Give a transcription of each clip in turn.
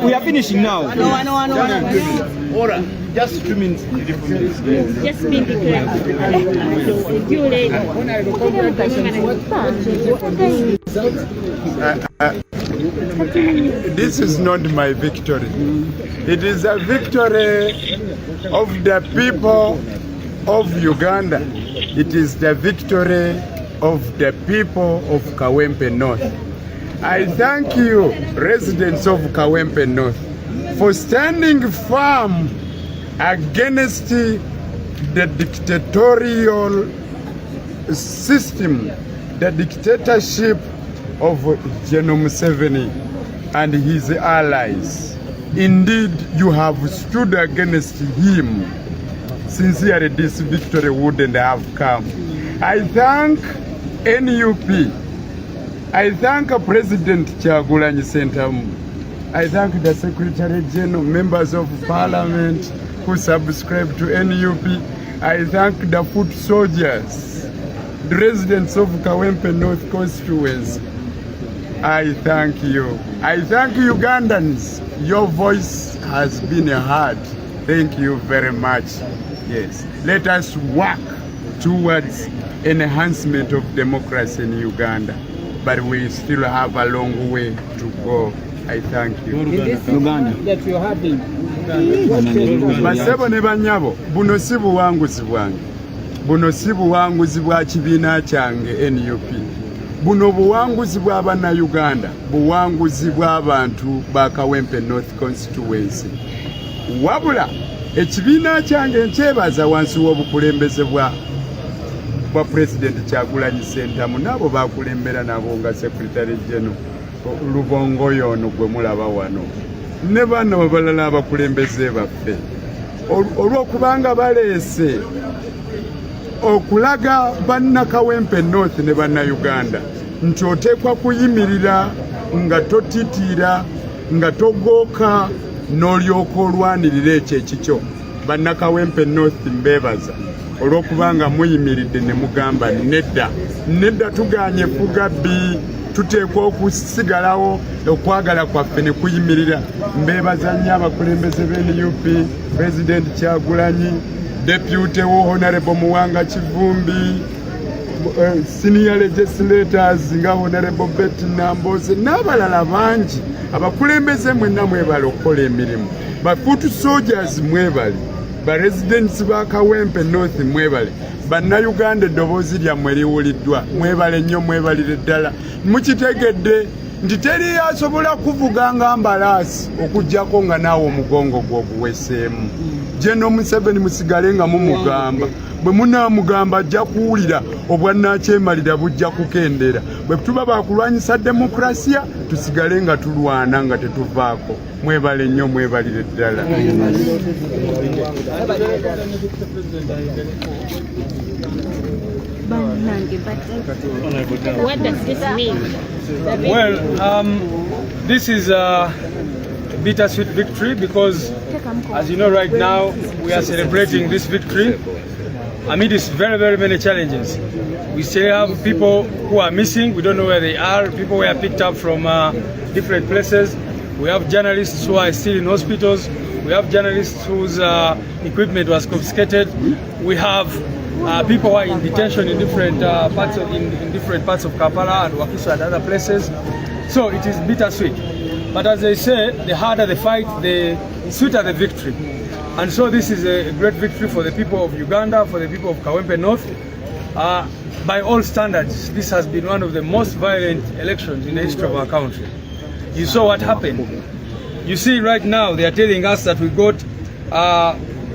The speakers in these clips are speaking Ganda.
We are finishing now. Order. Just 2 minutes. Just been declared. This is not my victory. It is a victory of the people of Uganda. It is the victory of the people of Kawempe North. I thank you, residents of Kawempe North, for standing firm against the dictatorial system, the dictatorship of General Museveni and his allies. Indeed, you have stood against him. Sincerely, this victory wouldn't have come. I thank NUP. I thank President Kyagulanyi Ssentamu. I thank the Secretary General, members of Parliament who subscribe to NUP. I thank the foot soldiers, the residents of Kawempe North constituency. I thank you. I thank Ugandans. Your voice has been heard. Thank you very much. Yes. Let us work towards enhancement of democracy in Uganda. But we still have a long way to go. I thank you. Uganda. That you're having. Basebo ne banyabo, buno si buwanguzi bwange. Buno si buwanguzi bwa kibiina kyange NUP. Buno buwanguzi bw'abana Uganda, buwanguzi bw'abantu ba Kawempe North constituency. Wabula ekibiina kyange nkyebaza wansi w'obukulembeze bwa President Kyagulanyi Ssentamu n'abo bakulembera nabo nga Secretary General Lubongo yono gwe mulaba wano ne bano abalala abakulembeze baffe olw'okubanga baleese okulaga banna Kawempe North ne banna Uganda nti oteekwa kuyimirira nga totitiira nga togooka n'olyoka olwanirira ekyo ekikyo. Banna Kawempe North mbeebaza olw'okubanga muyimiridde ne mugamba nedda tuganye Fugabbi, tuteekwa okusigalawo okwagala kwaffe ne kuyimirira. Mbeebaza nnyo abakulembeze b'NUP, President Kyagulanyi, Deputy Honorable Muwanga Kivumbi, senior legislators nga Honorable Betty Nambooze n'abalala bangi. Abakulembeze mwenna mwebale okukola emirimu. Bafoot soldiers mwebale. Ba residents ba Kawempe North mwebale. Bannayuganda eddoboozi lyammwe liwuliddwa. Mwebale nnyo, mwebalire ddala. Mukitegedde nti teri asobola kuvuga nga mbalaasi okuggyako nga naawe omugongo gw'oguweseemu. General Museveni musigale nga mumugamba. Bwe munaamugamba ajja kuwulira obwannakyemalira bujja kukendera. Bwe tuba bakulwanyisa demokrasiya tusigale nga tulwana nga tetuvaako. Mwebale nnyo, mwebalire ddala. What does this mean? Well, this is a bittersweet victory because, as you know, right now we are celebrating this victory amidst very, very many challenges. We still have people who are missing. We don't know where they are. People were picked up from different places. We have journalists who are still in hospitals. We have journalists whose equipment was confiscated. We have people who are in detention in different parts of Kampala and Wakiso and other places. So it is bittersweet. But as they say, the harder the fight, the sweeter the victory. And so this is a great victory for the people of Uganda, for the people of Kawempe North. By all standards, this has been one of the most violent elections in the history of our country. You saw what happened. You see right now they are telling us that we got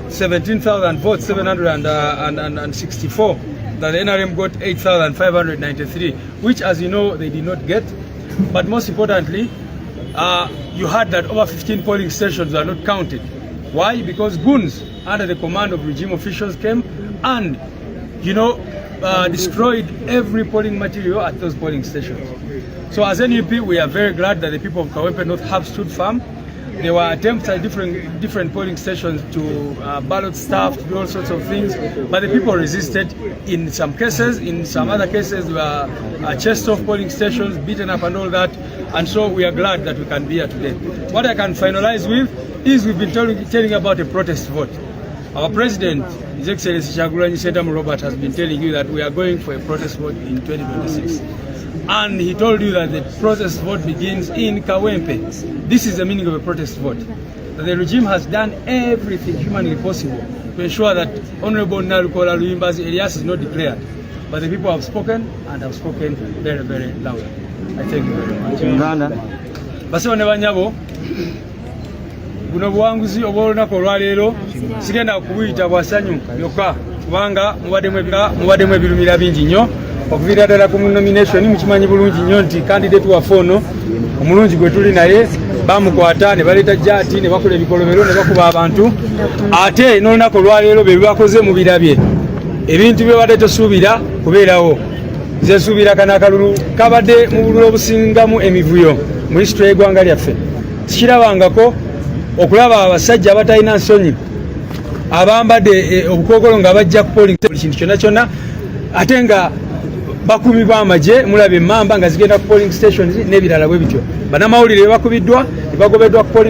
17,000 votes, 764, that the NRM got 8,593, which, as you know, they did not get. But most importantly, you heard that over 15 polling stations were not counted. Why? Because goons under the command of regime officials came and, destroyed every polling material at those polling stations. So as NUP, we are very glad that the people of Kawempe North have stood firm There were attempts at different polling stations to ballot staff, to do all sorts of things, but the people resisted in some cases. In some other cases, we were chased off polling stations, beaten up and all that, and so we are glad that we can be here today. What I can finalize with is we've been telling about a protest vote. Our President, His Excellency Kyagulanyi Ssentamu Robert, has been telling you that we are going for a protest vote in 2026. And he told you that the protest vote begins in Kawempe. This is the meaning of a protest vote. That the regime has done everything humanly possible to ensure that Honorable Nalukoola Hiace is not declared. But the people have spoken, and have spoken very, very loudly. I thank you very much. Basiba ne banyabo, buno buwanguzi obw'olunaku olwaleero sigenda kubuyita bwasanyu byokka kubanga mubaddemu ebirumira bingi nnyo okuviira ddala ku nomination. Mukimanyi bulungi nnyo nti candidate waffe ono omulungi gwe tuli naye bamukwata ne baleeta jaati ne bakola ebikolobero ne bakuba abantu, ate n'olunaku olwaleero be bakoze mu birabye ebintu bye badde tosuubira kubeerawo. Nze nsuubira kano akalulu kabadde mu bululu obusingamu emivuyo mu history y'eggwanga lyaffe. Sikirabangako okulaba abasajja abatalina nsonyi abambadde obukookolo nga bajja ku polling buli kintu kyonna kyonna, ate nga bakumi b'amagye mulaba emmamba nga zigenda ku polling stations n'ebirala bwe bityo. Bannamawulire bakubiddwa ne bagobeddwa ku polling